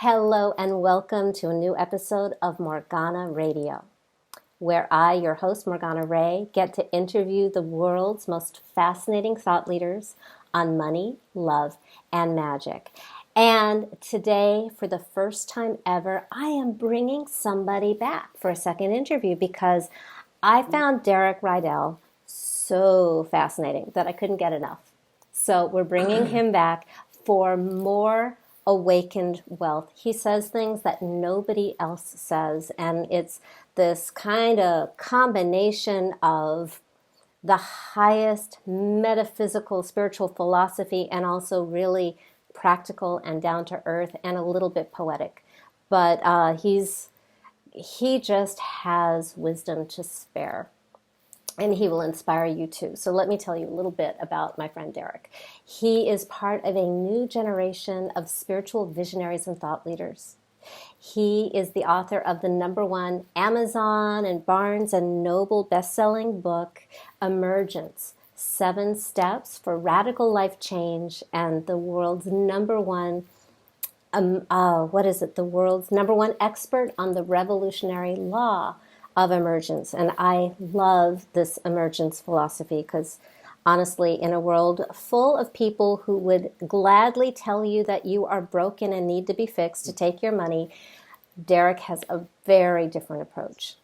Hello and welcome to a new episode of Morgana Radio, where I, your host, Morgana Ray, get to interview the world's most fascinating thought leaders on money, love, and magic. And today, for the first time ever, I am bringing somebody back for a second interview because I found Rydall so fascinating that I couldn't get enough. So we're bringing him back for more awakened wealth. He says things that nobody else says, and it's this kind of combination of the highest metaphysical spiritual philosophy and also really practical and down to earth and a little bit poetic. But he just has wisdom to spare. And he will inspire you too. So let me tell you a little bit about my friend Derek. He is part of a new generation of spiritual visionaries and thought leaders. He is the author of the #1 Amazon and Barnes and Noble best-selling book, Emergence: 7 Steps for Radical Life Change, and the world's #1 the world's #1 expert on the revolutionary law of emergence. And I love this emergence philosophy because honestly, in a world full of people who would gladly tell you that you are broken and need to be fixed to take your money, Derek has a very different approach.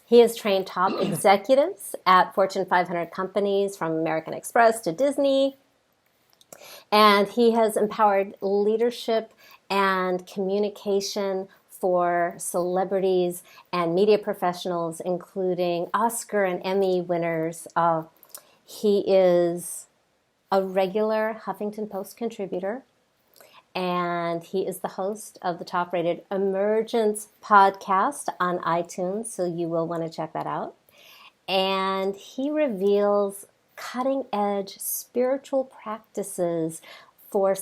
He has trained top executives at Fortune 500 companies from American Express to Disney. And he has empowered leadership and communication for celebrities and media professionals, including Oscar and Emmy winners. He is a regular Huffington Post contributor, and he is the host of the top-rated Emergence podcast on iTunes, so you will want to check that out. And he reveals cutting-edge spiritual practices for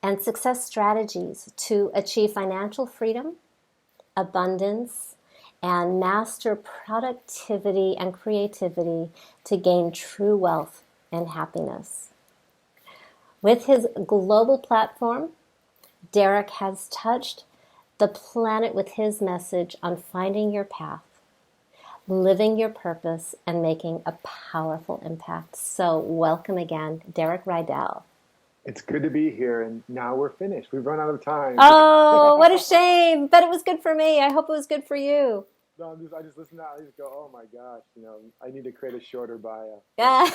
and success strategies to achieve financial freedom, abundance, and master productivity and creativity to gain true wealth and happiness. With his global platform, Derek has touched the planet with his message on finding your path, living your purpose, and making a powerful impact. So welcome again, Derek Rydall. It's good to be here, and now we're finished. We've run out of time. Oh, what a shame. But it was good for me. I hope it was good for you. No, I just listen to that. I just go, oh my gosh, I need to create a shorter bio. Yeah.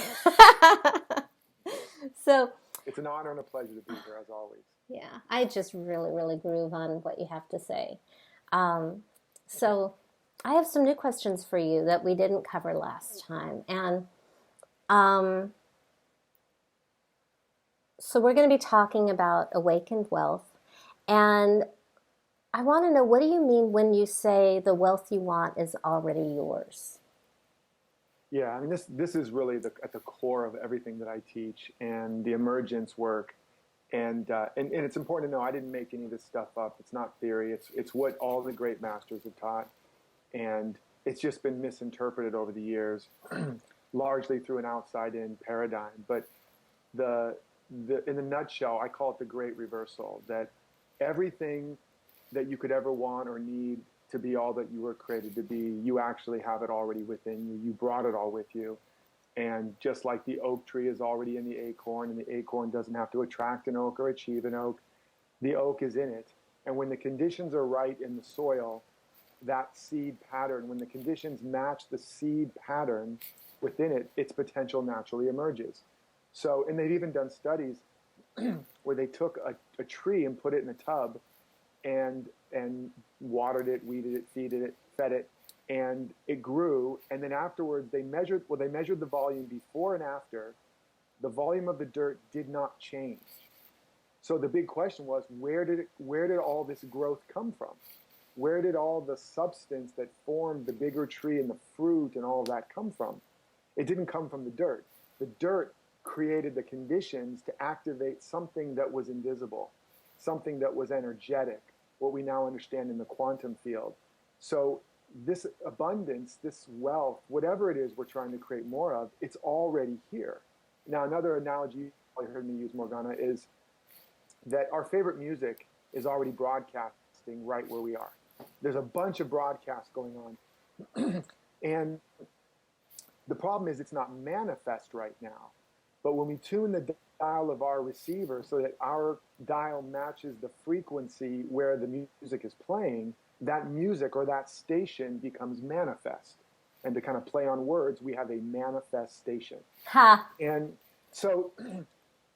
So it's an honor and a pleasure to be here, as always. Yeah, I just really, really groove on what you have to say. So I have some new questions for you that we didn't cover last time. And so we're going to be talking about awakened wealth. And I want to know, what do you mean when you say the wealth you want is already yours? Yeah, I mean, this is really at the core of everything that I teach and the emergence work. And it's important to know I didn't make any of this stuff up. It's not theory. It's what all the great masters have taught. And it's just been misinterpreted over the years, largely through an outside-in paradigm. But in the nutshell, I call it the great reversal, that everything that you could ever want or need to be all that you were created to be, you actually have it already within you. You brought it all with you. And just like the oak tree is already in the acorn, and the acorn doesn't have to attract an oak or achieve an oak, the oak is in it. And when the conditions are right in the soil, that seed pattern, when the conditions match the seed pattern within it, its potential naturally emerges. So, and they've even done studies where they took a tree and put it in a tub and watered it, weeded it, fed it, and it grew. And then afterwards they measured the volume before and after. The volume of the dirt did not change. So the big question was, where did all this growth come from? Where did all the substance that formed the bigger tree and the fruit and all of that come from? It didn't come from the dirt. The dirt created the conditions to activate something that was invisible, something that was energetic, what we now understand in the quantum field. So this abundance, this wealth, whatever it is we're trying to create more of, it's already here. Now, another analogy you probably heard me use, Morgana, is that our favorite music is already broadcasting right where we are. There's a bunch of broadcasts going on. And the problem is it's not manifest right now. But when we tune the dial of our receiver so that our dial matches the frequency where the music is playing, that music or that station becomes manifest. And to kind of play on words, we have a manifestation. Ha! And so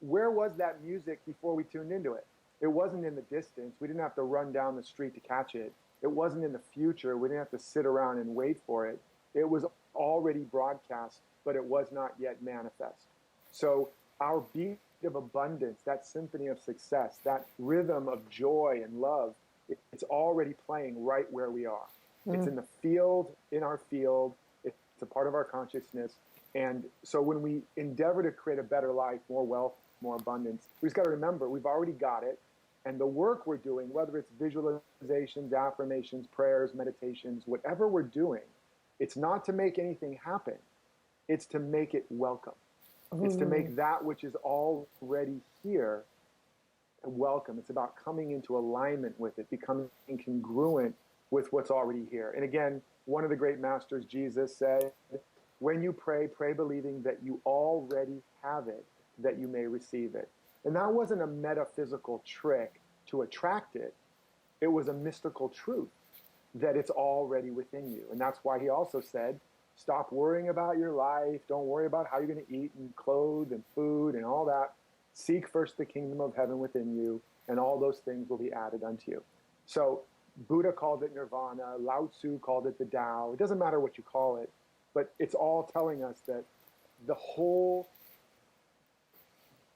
where was that music before we tuned into it? It wasn't in the distance. We didn't have to run down the street to catch it. It wasn't in the future. We didn't have to sit around and wait for it. It was already broadcast, but it was not yet manifest. So our beat of abundance, that symphony of success, that rhythm of joy and love, it's already playing right where we are. It's in the field, in our field. It's a part of our consciousness. And so when we endeavor to create a better life, more wealth, more abundance, we just got to remember we've already got it. And the work we're doing, whether it's visualizations, affirmations, prayers, meditations, whatever we're doing, it's not to make anything happen. It's to make it welcome. It's to make that which is already here welcome. It's about coming into alignment with it, becoming congruent with what's already here. And again, one of the great masters, Jesus, said, when you pray, pray believing that you already have it, that you may receive it. And that wasn't a metaphysical trick to attract it. It was a mystical truth that it's already within you. And that's why he also said, stop worrying about your life. Don't worry about how you're going to eat and clothe and food and all that. Seek first the kingdom of heaven within you, and all those things will be added unto you. So Buddha called it nirvana. Lao Tzu called it the Tao. It doesn't matter what you call it, but it's all telling us that the whole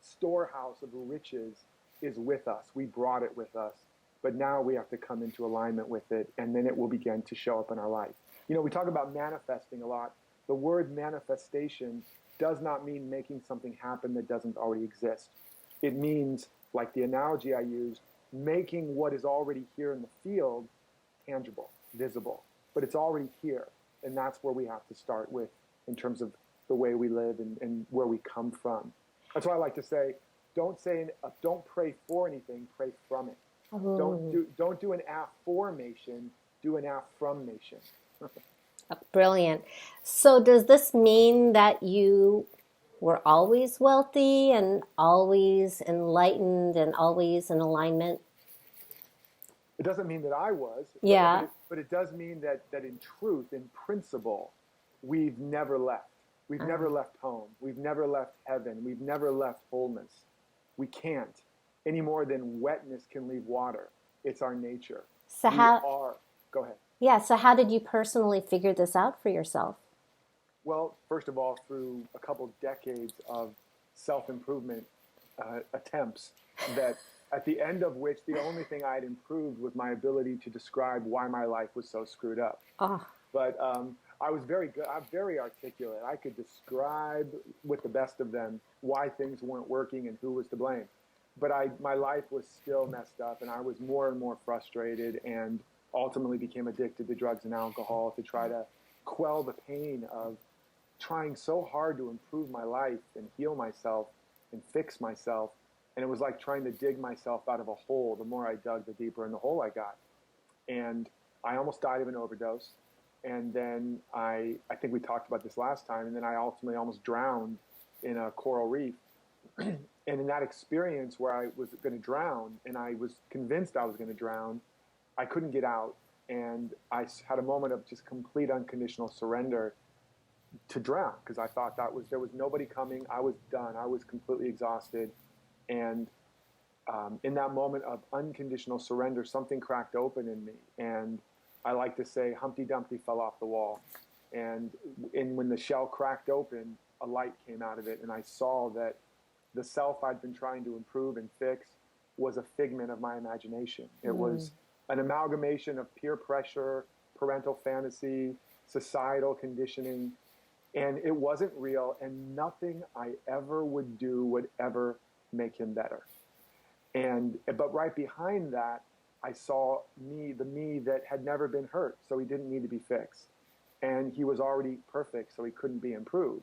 storehouse of riches is with us. We brought it with us, but now we have to come into alignment with it, and then it will begin to show up in our life. You know, we talk about manifesting a lot. The word manifestation does not mean making something happen that doesn't already exist. It means, like the analogy I used, making what is already here in the field tangible, visible, but it's already here. And that's where we have to start with in terms of the way we live and where we come from. That's why I like to say, don't pray for anything, pray from it. Don't do an affirmation, do an affirmation. Brilliant. So does this mean that you were always wealthy and always enlightened and always in alignment? It doesn't mean that I was, Yeah. but it does mean that in truth, in principle, we've never left. We've never left home. We've never left heaven. We've never left wholeness. We can't, any more than wetness can leave water. It's our nature. So Go ahead. Yeah, so how did you personally figure this out for yourself? Well, first of all, through a couple decades of self-improvement attempts that at the end of which the only thing I had improved was my ability to describe why my life was so screwed up. Oh. But I was very good. I'm very articulate. I could describe with the best of them why things weren't working and who was to blame. But my life was still messed up, and I was more and more frustrated and ultimately became addicted to drugs and alcohol to try to quell the pain of trying so hard to improve my life and heal myself and fix myself. And it was like trying to dig myself out of a hole. The more I dug, the deeper in the hole I got. And I almost died of an overdose. And then I think we talked about this last time, and then I ultimately almost drowned in a coral reef. And in that experience where I was going to drown, and I was convinced I was going to drown, I couldn't get out, and I had a moment of just complete unconditional surrender to drown, because I thought there was nobody coming. I was done. I was completely exhausted. And in that moment of unconditional surrender, something cracked open in me. And I like to say Humpty Dumpty fell off the wall. And when the shell cracked open, a light came out of it, and I saw that the self I'd been trying to improve and fix was a figment of my imagination. It was an amalgamation of peer pressure, parental fantasy, societal conditioning, and it wasn't real, and nothing I ever would do would ever make him better. But right behind that, I saw the me that had never been hurt, so he didn't need to be fixed. And he was already perfect, so he couldn't be improved.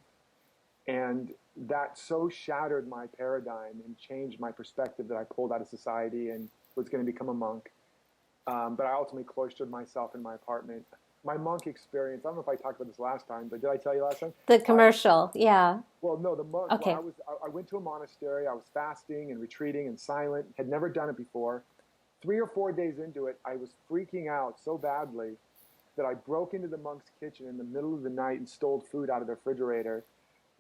And that so shattered my paradigm and changed my perspective that I pulled out of society and was going to become a monk. But I ultimately cloistered myself in my apartment. My monk experience, I don't know if I talked about this last time, but did I tell you last time? The commercial, yeah. Well, no, the monk, Okay. I went to a monastery. I was fasting and retreating and silent, had never done it before. 3 or 4 days into it, I was freaking out so badly that I broke into the monk's kitchen in the middle of the night and stole food out of the refrigerator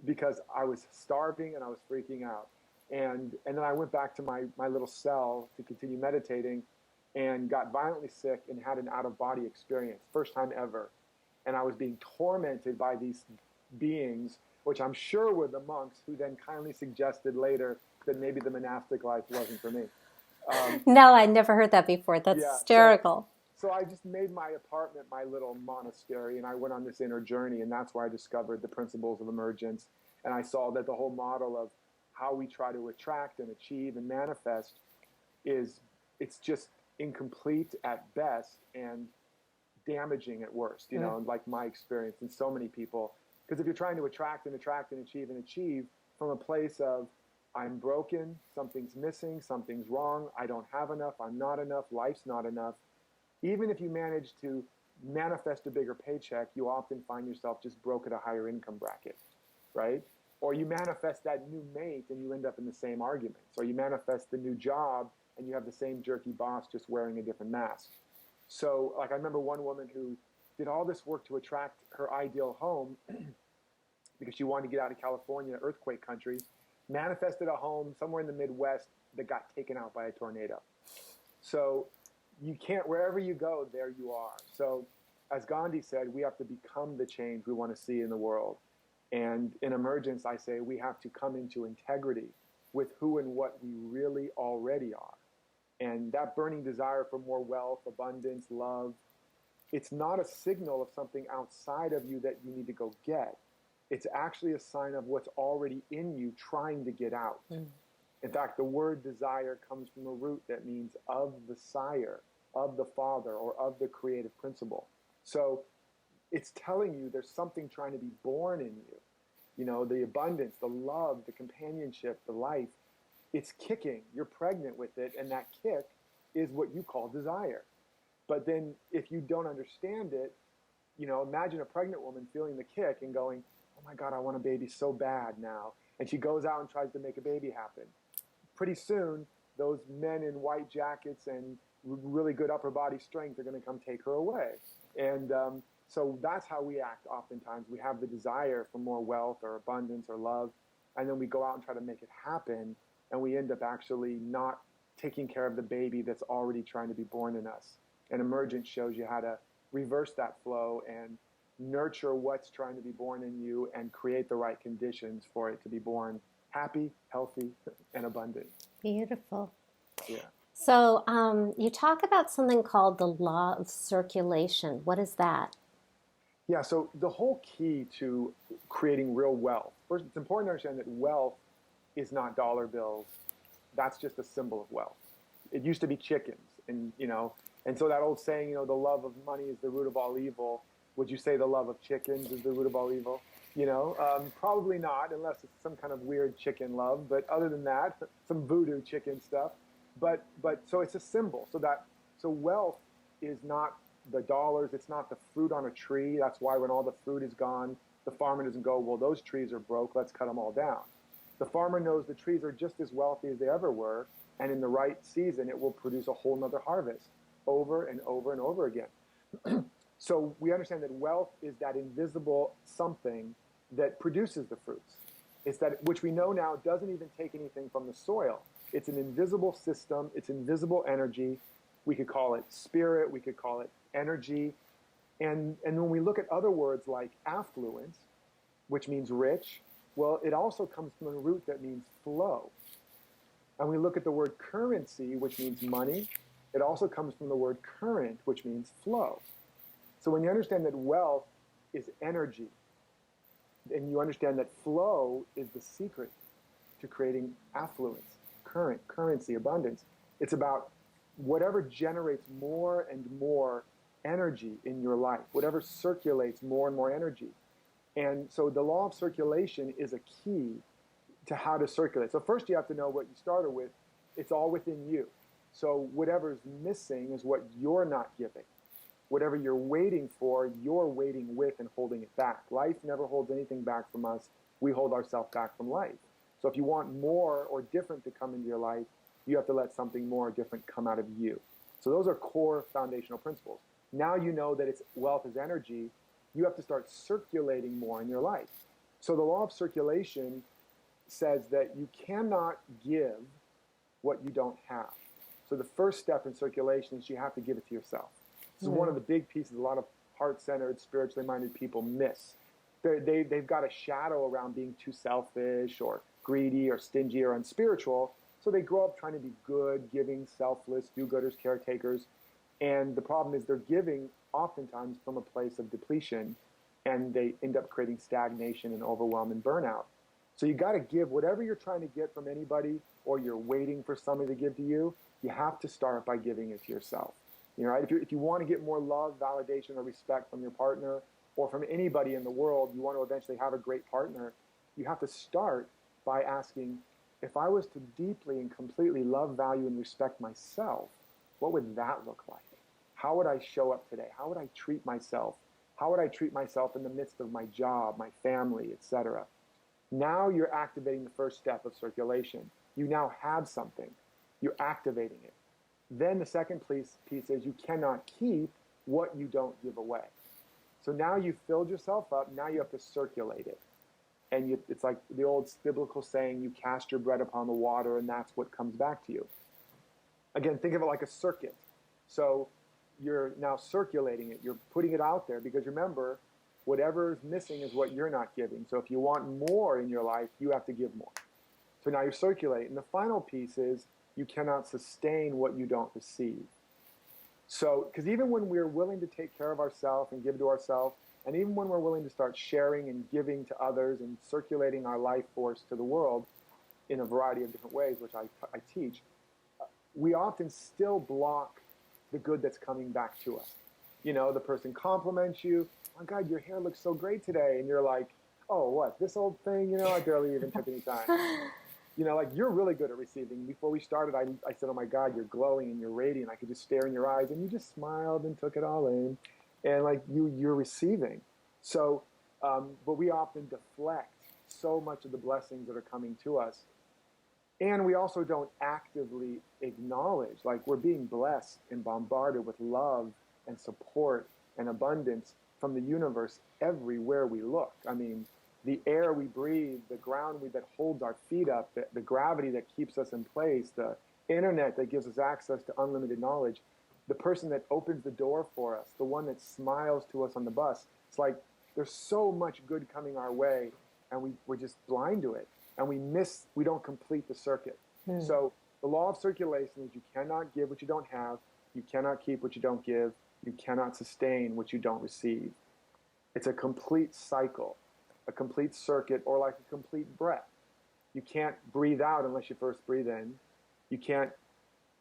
because I was starving and I was freaking out. And then I went back to my little cell to continue meditating and got violently sick and had an out-of-body experience, first time ever. And I was being tormented by these beings, which I'm sure were the monks, who then kindly suggested later that maybe the monastic life wasn't for me. No, I never heard that before. That's hysterical. So I just made my apartment my little monastery, and I went on this inner journey, and that's where I discovered the principles of emergence. And I saw that the whole model of how we try to attract and achieve and manifest it's just incomplete at best and damaging at worst, you know, like my experience and so many people. Because if you're trying to attract and achieve from a place of I'm broken, something's missing, something's wrong, I don't have enough, I'm not enough, life's not enough. Even if you manage to manifest a bigger paycheck, you often find yourself just broke at a higher income bracket, right? Or you manifest that new mate and you end up in the same arguments. Or you manifest the new job and you have the same jerky boss just wearing a different mask. So, like, I remember one woman who did all this work to attract her ideal home because she wanted to get out of California, earthquake country, manifested a home somewhere in the Midwest that got taken out by a tornado. So you can't, wherever you go, there you are. So as Gandhi said, we have to become the change we want to see in the world. And in emergence, I say we have to come into integrity with who and what we really already are. And that burning desire for more wealth, abundance, love, it's not a signal of something outside of you that you need to go get. It's actually a sign of what's already in you trying to get out. In fact, the word desire comes from a root that means of the sire, of the father, or of the creative principle. So it's telling you there's something trying to be born in you. You know, the abundance, the love, the companionship, the life. It's kicking. You're pregnant with it, and that kick is what you call desire. But then if you don't understand it, you know, imagine a pregnant woman feeling the kick and going, oh my God, I want a baby so bad now. And she goes out and tries to make a baby happen. Pretty soon, those men in white jackets and really good upper body strength are going to come take her away. And so that's how we act oftentimes. We have the desire for more wealth or abundance or love, and then we go out and try to make it happen, and we end up actually not taking care of the baby that's already trying to be born in us. And emergence shows you how to reverse that flow and nurture what's trying to be born in you and create the right conditions for it to be born happy, healthy, and abundant. Beautiful. Yeah. So you talk about something called the law of circulation. What is that? Yeah, so the whole key to creating real wealth, first, it's important to understand that wealth is not dollar bills. That's just a symbol of wealth. It used to be chickens, and so that old saying, the love of money is the root of all evil. Would you say the love of chickens is the root of all evil? Probably not, unless it's some kind of weird chicken love. But other than that, some voodoo chicken stuff. But so it's a symbol. So wealth is not the dollars. It's not the fruit on a tree. That's why when all the fruit is gone, the farmer doesn't go, well, those trees are broke. Let's cut them all down. The farmer knows the trees are just as wealthy as they ever were, and in the right season, it will produce a whole nother harvest over and over and over again. So we understand that wealth is that invisible something that produces the fruits. It's that which we know now doesn't even take anything from the soil. It's an invisible system. It's invisible energy. We could call it spirit. We could call it energy. And when we look at other words like affluence, which means rich, well, it also comes from a root that means flow. And we look at the word currency, which means money. It also comes from the word current, which means flow. So when you understand that wealth is energy, and you understand that flow is the secret to creating affluence, currency, abundance, it's about whatever generates more and more energy in your life, whatever circulates more and more energy. And so the law of circulation is a key to how to circulate. So first you have to know what you started with. It's all within you. So whatever's missing is what you're not giving. Whatever you're waiting for, you're waiting with and holding it back. Life never holds anything back from us. We hold ourselves back from life. So if you want more or different to come into your life, you have to let something more or different come out of you. So those are core foundational principles. Now you know that it's wealth is energy. You have to start circulating more in your life. So the law of circulation says that you cannot give what you don't have. So the first step in circulation is you have to give it to yourself. This is one of the big pieces a lot of heart-centered, spiritually minded people miss. They've got a shadow around being too selfish or greedy or stingy or unspiritual. So they grow up trying to be good, giving, selfless, do-gooders, caretakers. And the problem is they're giving oftentimes from a place of depletion, and they end up creating stagnation and overwhelm and burnout. So you got to give whatever you're trying to get from anybody, or you're waiting for somebody to give to you. You have to start by giving it to yourself. You know, right? If you want to get more love, validation, or respect from your partner, or from anybody in the world, you want to eventually have a great partner, you have to start by asking, if I was to deeply and completely love, value, and respect myself, what would that look like? How would I show up today? How would I treat myself? How would I treat myself in the midst of my job, my family, etc.? Now you're activating the first step of circulation. You now have something. You're activating it. Then the second piece is you cannot keep what you don't give away. So now you've filled yourself up. Now you have to circulate it. And it's like the old biblical saying, you cast your bread upon the water, and that's what comes back to you. Again, think of it like a circuit. So you're now circulating it. You're putting it out there because remember, whatever is missing is what you're not giving. So if you want more in your life, you have to give more. So now you're circulating. And the final piece is you cannot sustain what you don't receive. So, because even when we're willing to take care of ourselves and give to ourselves, and even when we're willing to start sharing and giving to others and circulating our life force to the world in a variety of different ways, which I teach, we often still block the good that's coming back to us. You know, the person compliments you, oh God, your hair looks so great today. And you're like, oh, what, this old thing? You know, I barely even took any time. You know, like you're really good at receiving. Before we started, I said, oh my God, you're glowing and you're radiant. I could just stare in your eyes, and you just smiled and took it all in. And like you're receiving. So, but we often deflect so much of the blessings that are coming to us. And we also don't actively acknowledge, like we're being blessed and bombarded with love and support and abundance from the universe everywhere we look. I mean, the air we breathe, the ground that holds our feet up, the gravity that keeps us in place, the internet that gives us access to unlimited knowledge, the person that opens the door for us, the one that smiles to us on the bus. It's like there's so much good coming our way, and we're just blind to it. And we don't complete the circuit. So the law of circulation is you cannot give what you don't have, you cannot keep what you don't give, you cannot sustain what you don't receive. It's a complete cycle, a complete circuit, or like a complete breath. You can't breathe out unless you first breathe in. You can't,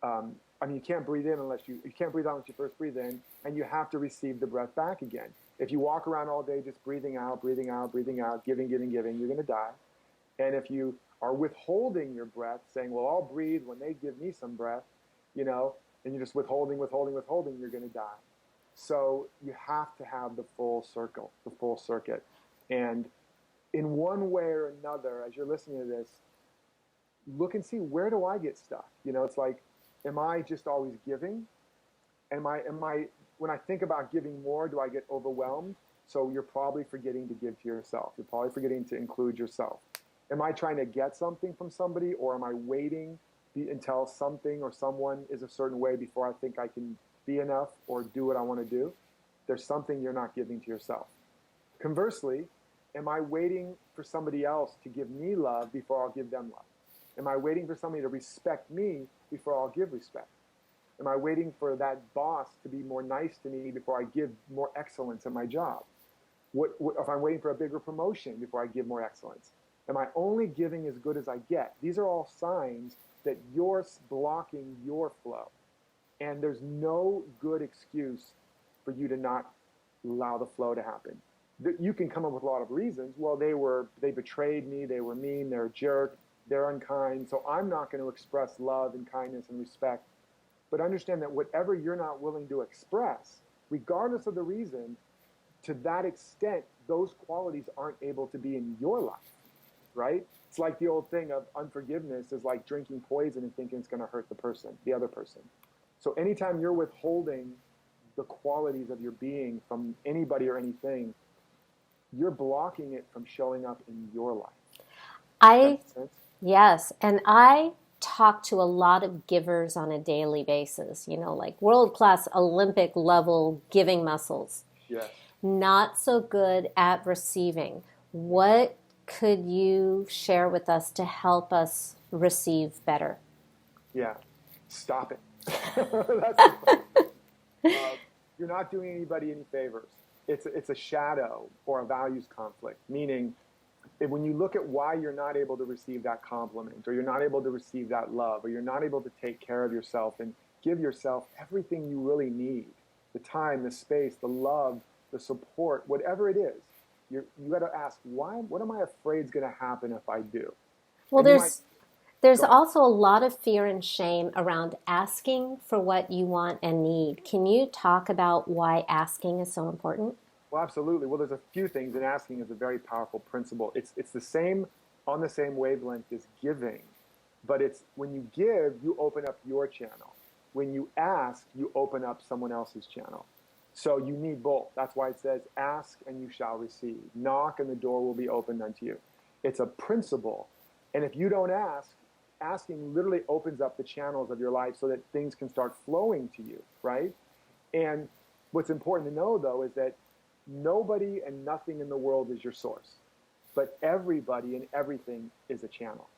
you can't breathe in you can't breathe out unless you first breathe in, and you have to receive the breath back again. If you walk around all day just breathing out, giving, you're going to die. And if you are withholding your breath, saying, well, I'll breathe when they give me some breath, you know, and you're just withholding, you're going to die. So you have to have the full circuit. And in one way or another, as you're listening to this, look and see, where do I get stuck? You know, it's like, am I just always giving? Am I, when I think about giving more, do I get overwhelmed? So you're probably forgetting to give to yourself. You're probably forgetting to include yourself. Am I trying to get something from somebody, or am I waiting until something or someone is a certain way before I think I can be enough or do what I want to do? There's something you're not giving to yourself. Conversely, am I waiting for somebody else to give me love before I'll give them love? Am I waiting for somebody to respect me before I'll give respect? Am I waiting for that boss to be more nice to me before I give more excellence at my job? What if I'm waiting for a bigger promotion before I give more excellence? Am I only giving as good as I get? These are all signs that you're blocking your flow. And there's no good excuse for you to not allow the flow to happen. You can come up with a lot of reasons. Well, they betrayed me, they were mean, they're a jerk, they're unkind, so I'm not going to express love and kindness and respect. But understand that whatever you're not willing to express, regardless of the reason, to that extent, those qualities aren't able to be in your life, right? It's like the old thing of unforgiveness is like drinking poison and thinking it's going to hurt the other person. So anytime you're withholding the qualities of your being from anybody or anything, you're blocking it from showing up in your life. Yes, and I talk to a lot of givers on a daily basis, like world-class Olympic level giving muscles. Yes. Not so good at receiving. What could you share with us to help us receive better? Yeah, stop it. You're not doing anybody any favors. It's a shadow or a values conflict, meaning when you look at why you're not able to receive that compliment, or you're not able to receive that love, or you're not able to take care of yourself and give yourself everything you really need, the time, the space, the love, the support, whatever it is, you got to ask, why? What am I afraid is going to happen if I do? Well, there's also a lot of fear and shame around asking for what you want and need. Can you talk about why asking is so important? Well, absolutely. Well, there's a few things, and asking is a very powerful principle. It's the same, on the same wavelength as giving, but it's when you give, you open up your channel. When you ask, you open up someone else's channel. So you need both. That's why it says, ask and you shall receive. Knock and the door will be opened unto you. It's a principle. And if you don't ask, asking literally opens up the channels of your life so that things can start flowing to you, right? And what's important to know, though, is that nobody and nothing in the world is your source, but everybody and everything is a channel.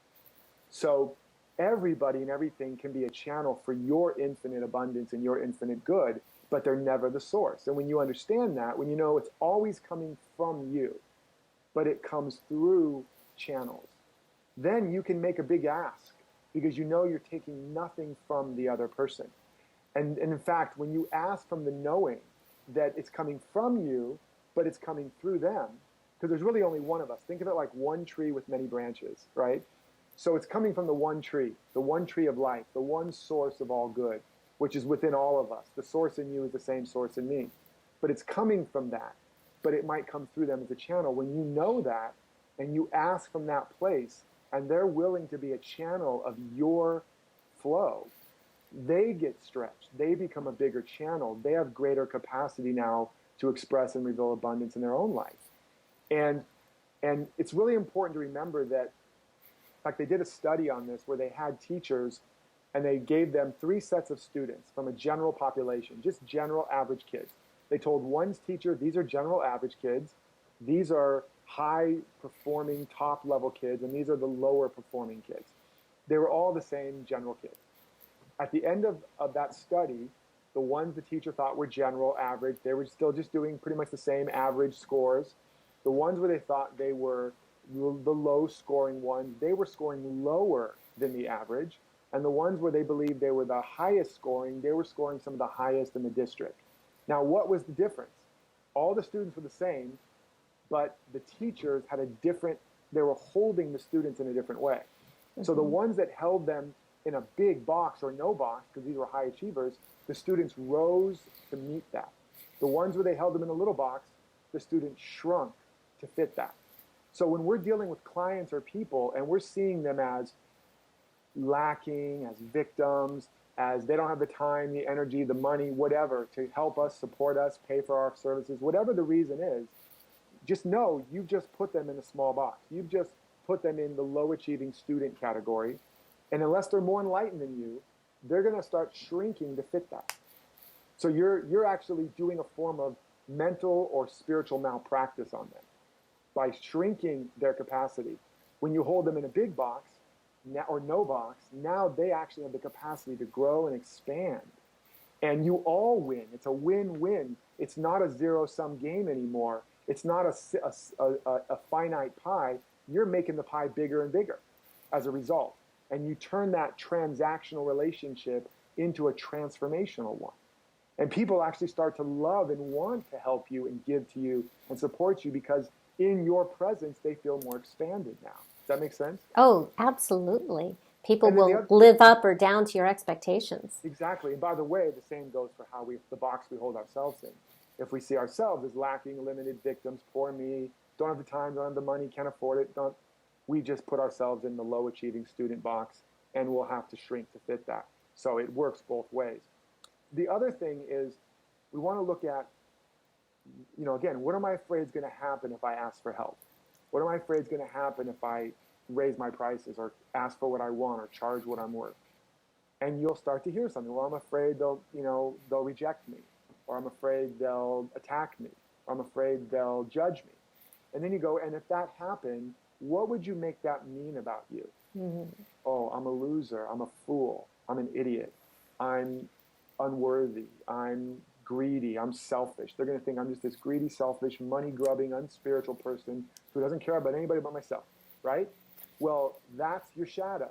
So everybody and everything can be a channel for your infinite abundance and your infinite good, but they're never the source. And when you understand that, when you know it's always coming from you, but it comes through channels, then you can make a big ask because you know you're taking nothing from the other person. And in fact, when you ask from the knowing that it's coming from you, but it's coming through them, because there's really only one of us. Think of it like one tree with many branches, right? So it's coming from the one tree of life, the one source of all good, which is within all of us. The source in you is the same source in me. But it's coming from that, but it might come through them as a channel. When you know that and you ask from that place, and they're willing to be a channel of your flow, they get stretched. They become a bigger channel. They have greater capacity now to express and reveal abundance in their own life. And it's really important to remember that, in fact, they did a study on this where they had teachers and they gave them 3 sets of students from a general population, just general average kids. They told one teacher, these are general average kids. These are high performing top level kids, and these are the lower performing kids. They were all the same general kids. At the end of that study, the ones the teacher thought were general average, they were still just doing pretty much the same average scores. The ones where they thought they were the low scoring ones, they were scoring lower than the average. And the ones where they believed they were the highest scoring, they were scoring some of the highest in the district. Now, what was the difference? All the students were the same, but the teachers had they were holding the students in a different way. Mm-hmm. So the ones that held them in a big box or no box, because these were high achievers, the students rose to meet that. The ones where they held them in a little box, the students shrunk to fit that. So when we're dealing with clients or people and we're seeing them as lacking, as victims, as they don't have the time, the energy, the money, whatever, to help us, support us, pay for our services, whatever the reason is, just know you've just put them in a small box. You've just put them in the low achieving student category. And unless they're more enlightened than you, they're going to start shrinking to fit that. So you're actually doing a form of mental or spiritual malpractice on them by shrinking their capacity. When you hold them in a big box or no box, now they actually have the capacity to grow and expand. And you all win. It's a win-win. It's not a zero-sum game anymore. It's not a finite pie. You're making the pie bigger and bigger as a result. And you turn that transactional relationship into a transformational one. And people actually start to love and want to help you and give to you and support you because in your presence, they feel more expanded now. Does that make sense? Oh, absolutely. People And then will live up or down to your expectations. exactly. And by the way, the same goes for the box we hold ourselves in. If we see ourselves as lacking, limited, victims, poor me, don't have the time, don't have the money, can't afford it, we just put ourselves in the low achieving student box, and we'll have to shrink to fit that. So it works both ways. The other thing is we want to look at, again, what am I afraid is going to happen if I ask for help? What am I afraid is going to happen if I raise my prices or ask for what I want or charge what I'm worth? And you'll start to hear something. Well, I'm afraid they'll reject me, or I'm afraid they'll attack me, or I'm afraid they'll judge me. And then you go, and if that happened, what would you make that mean about you? Mm-hmm. Oh, I'm a loser. I'm a fool. I'm an idiot. I'm unworthy. I'm greedy. I'm selfish. They're going to think I'm just this greedy, selfish, money-grubbing, unspiritual person who doesn't care about anybody but myself, right? Well, that's your shadow.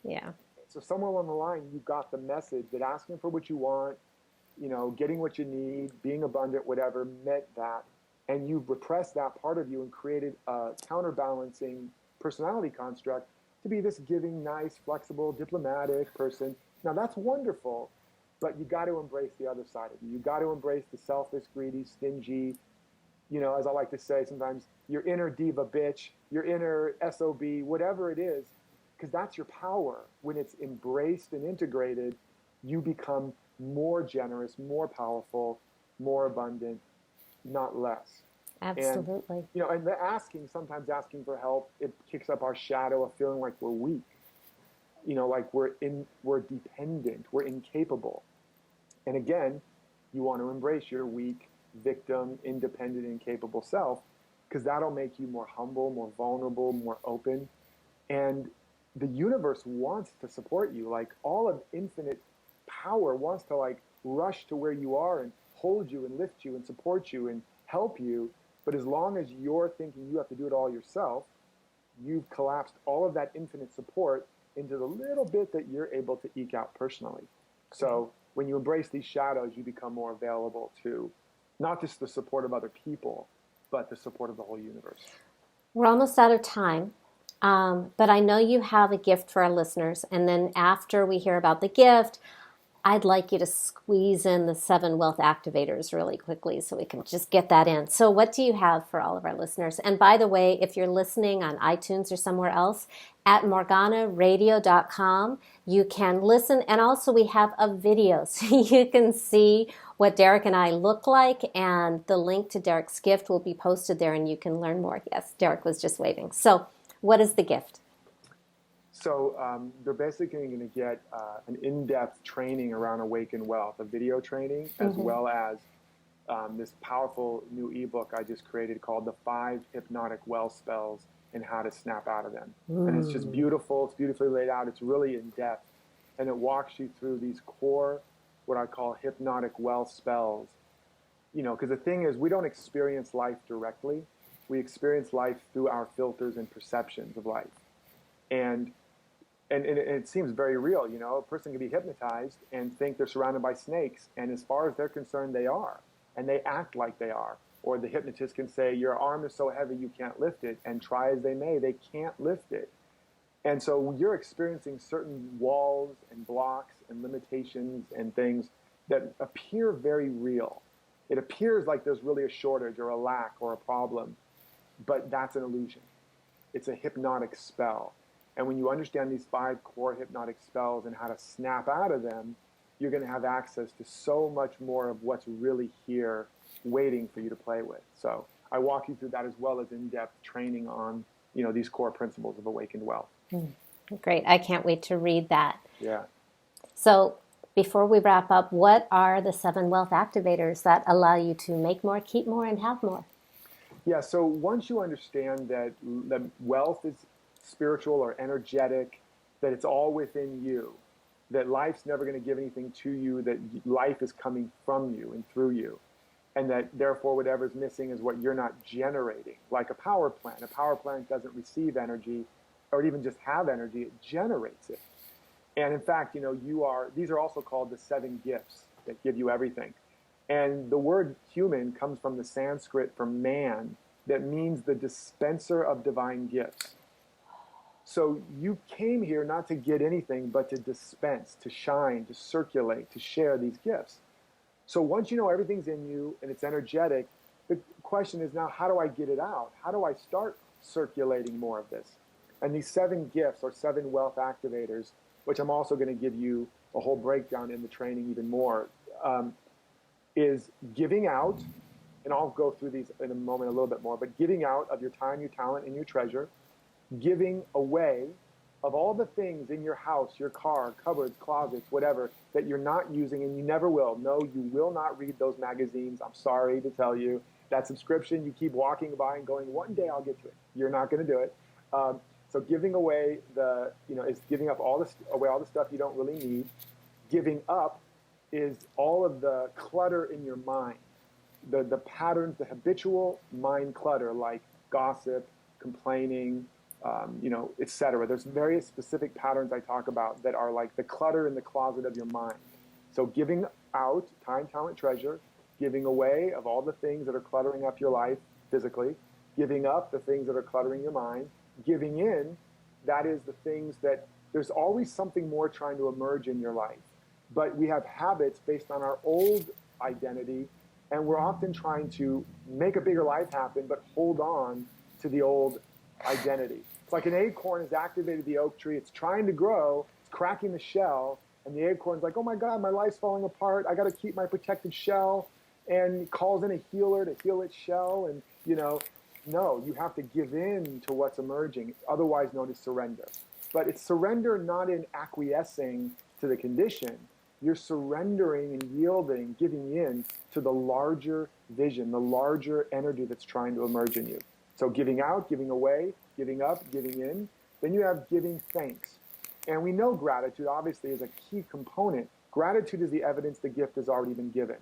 Yeah. So somewhere along the line, you got the message that asking for what you want, getting what you need, being abundant, whatever, meant that. And you've repressed that part of you and created a counterbalancing personality construct to be this giving, nice, flexible, diplomatic person. Now, that's wonderful, but you got to embrace the other side of you. You got to embrace the selfish, greedy, stingy, as I like to say sometimes, your inner diva bitch, your inner SOB, whatever it is, because that's your power. When it's embraced and integrated, you become more generous, more powerful, more abundant, not less. Absolutely. And sometimes asking for help, it kicks up our shadow of feeling like we're weak, like we're dependent, we're incapable. And again, you want to embrace your weak, victim, independent, incapable self, because that'll make you more humble, more vulnerable, more open. And the universe wants to support you. Like all of infinite power wants to rush to where you are and hold you and lift you and support you and help you. But as long as you're thinking you have to do it all yourself, you've collapsed all of that infinite support into the little bit that you're able to eke out personally. So when you embrace these shadows, you become more available to not just the support of other people, but the support of the whole universe. We're almost out of time, but I know you have a gift for our listeners. And then after we hear about the gift, I'd like you to squeeze in the 7 wealth activators really quickly so we can just get that in. So what do you have for all of our listeners? And by the way, if you're listening on iTunes or somewhere else, at morganaradio.com, you can listen. And also we have a video so you can see what Derek and I look like. And the link to Derek's gift will be posted there and you can learn more. Yes, Derek was just waving. So what is the gift? So they're basically going to get an in-depth training around Awaken Wealth, a video training, as well as this powerful new ebook I just created called The 5 Hypnotic Wealth Spells and How to Snap Out of Them. And it's just beautiful. It's beautifully laid out. It's really in-depth. And it walks you through these core, what I call hypnotic wealth spells. Because the thing is, we don't experience life directly. We experience life through our filters and perceptions of life. And it seems very real, a person can be hypnotized and think they're surrounded by snakes. And as far as they're concerned, they are. And they act like they are. Or the hypnotist can say, your arm is so heavy you can't lift it. And try as they may, they can't lift it. And so you're experiencing certain walls and blocks and limitations and things that appear very real. It appears like there's really a shortage or a lack or a problem. But that's an illusion. It's a hypnotic spell. And when you understand these 5 core hypnotic spells and how to snap out of them, you're going to have access to so much more of what's really here waiting for you to play with. So I walk you through that as well as in-depth training on, these core principles of awakened wealth. Great. I can't wait to read that. Yeah. So before we wrap up, what are the 7 wealth activators that allow you to make more, keep more, and have more? Yeah. So once you understand that wealth is spiritual or energetic, that it's all within you, that life's never going to give anything to you, that life is coming from you and through you, and that therefore whatever's missing is what you're not generating. Like a power plant. A power plant doesn't receive energy or even just have energy, it generates it. And in fact, these are also called the 7 gifts that give you everything. And the word human comes from the Sanskrit for man, that means the dispenser of divine gifts. So you came here not to get anything, but to dispense, to shine, to circulate, to share these gifts. So once you know everything's in you and it's energetic, the question is now, how do I get it out? How do I start circulating more of this? And these 7 gifts or 7 wealth activators, which I'm also going to give you a whole breakdown in the training even more, is giving out, and I'll go through these in a moment a little bit more, but giving out of your time, your talent, and your treasure, giving away of all the things in your house, your car, cupboards, closets, whatever, that you're not using and you never will. No, you will not read those magazines. I'm sorry to tell you. That subscription, you keep walking by and going, one day I'll get to it. You're not going to do it. So giving away is giving up away all the stuff you don't really need. Giving up is all of the clutter in your mind, the patterns, the habitual mind clutter, like gossip, complaining, etc. There's various specific patterns I talk about that are like the clutter in the closet of your mind. So giving out time, talent, treasure, giving away of all the things that are cluttering up your life physically, giving up the things that are cluttering your mind, giving in, that is the things that there's always something more trying to emerge in your life. But we have habits based on our old identity, and we're often trying to make a bigger life happen, but hold on to the old identity. It's like an acorn has activated the oak tree. It's trying to grow. It's cracking the shell. And the acorn's like, oh my God, my life's falling apart. I got to keep my protected shell. And calls in a healer to heal its shell. And, no, you have to give in to what's emerging, otherwise known as surrender. But it's surrender not in acquiescing to the condition. You're surrendering and yielding, giving in to the larger vision, the larger energy that's trying to emerge in you. So giving out, giving away, giving up, giving in. Then you have giving thanks. And we know gratitude obviously is a key component. Gratitude is the evidence the gift has already been given.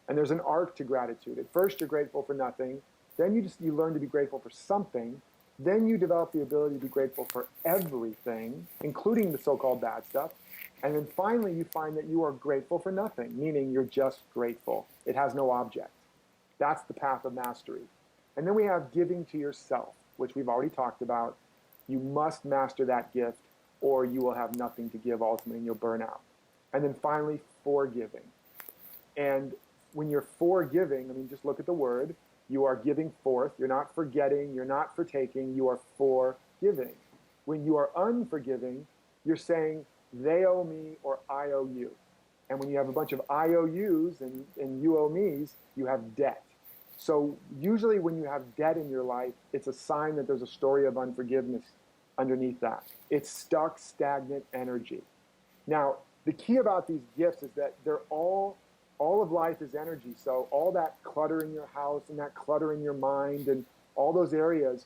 And there's an arc to gratitude. At first you're grateful for nothing. Then you learn to be grateful for something. Then you develop the ability to be grateful for everything, including the so-called bad stuff. And then finally you find that you are grateful for nothing, meaning you're just grateful. It has no object. That's the path of mastery. And then we have giving to yourself, which we've already talked about. You must master that gift or you will have nothing to give ultimately and you'll burn out. And then finally, forgiving. And when you're forgiving, just look at the word. You are giving forth. You're not forgetting. You're not for taking. You are forgiving. When you are unforgiving, you're saying, they owe me or I owe you. And when you have a bunch of IOUs and you owe me's, you have debt. So usually when you have debt in your life, it's a sign that there's a story of unforgiveness underneath that. It's stuck, stagnant energy. Now, the key about these gifts is that they're all of life is energy. So all that clutter in your house and that clutter in your mind and all those areas,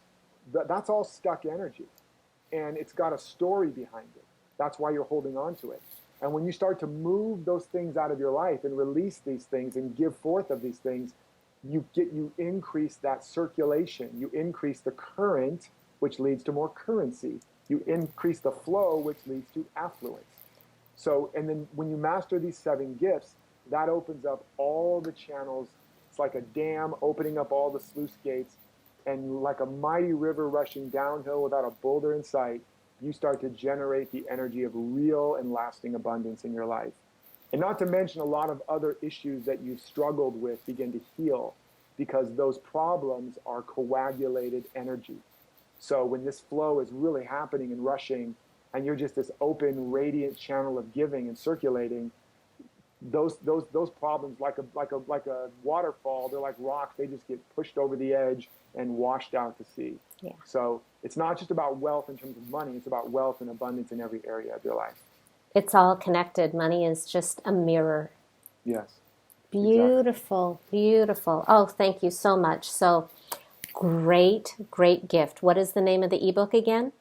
that's all stuck energy. And it's got a story behind it. That's why you're holding on to it. And when you start to move those things out of your life and release these things and give forth of these things, you increase that circulation. You increase the current, which leads to more currency. You increase the flow, which leads to affluence. So, and then when you master these 7 gifts, that opens up all the channels. It's like a dam opening up all the sluice gates, and like a mighty river rushing downhill without a boulder in sight, you start to generate the energy of real and lasting abundance in your life. And not to mention a lot of other issues that you've struggled with begin to heal because those problems are coagulated energy. So when this flow is really happening and rushing and you're just this open, radiant channel of giving and circulating, those problems, like a waterfall, they're like rocks. They just get pushed over the edge and washed out to sea. Yeah. So it's not just about wealth in terms of money. It's about wealth and abundance in every area of your life. It's all connected. Money is just a mirror. Yes. Beautiful, exactly. Beautiful. Oh, thank you so much. So great gift. What is the name of the ebook again?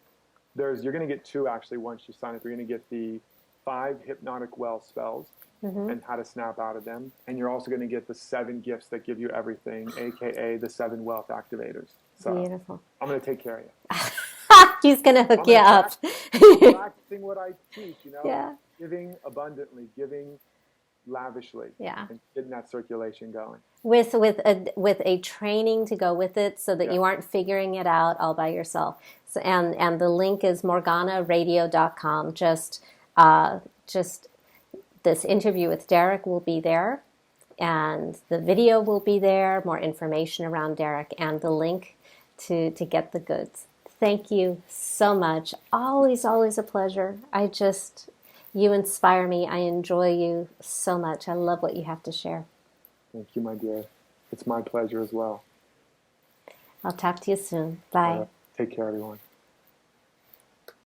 You're going to get 2 actually once you sign up. You're going to get the 5 hypnotic well spells. Mm-hmm. And how to snap out of them. And you're also going to get the 7 gifts that give you everything, a.k.a. the 7 wealth activators. So beautiful. I'm going to take care of you. He's going to hook you up. I'm practicing what I teach, Yeah. Giving abundantly, giving lavishly, Yeah. and getting that circulation going. With a training to go with it, so that Yeah. you aren't figuring it out all by yourself. So, and the link is morganaradio.com. Just this interview with Derek will be there, and the video will be there, more information around Derek, and the link to get the goods. Thank you so much. Always, always a pleasure. You inspire me. I enjoy you so much. I love what you have to share. Thank you, my dear. It's my pleasure as well. I'll talk to you soon. Bye. Take care, everyone.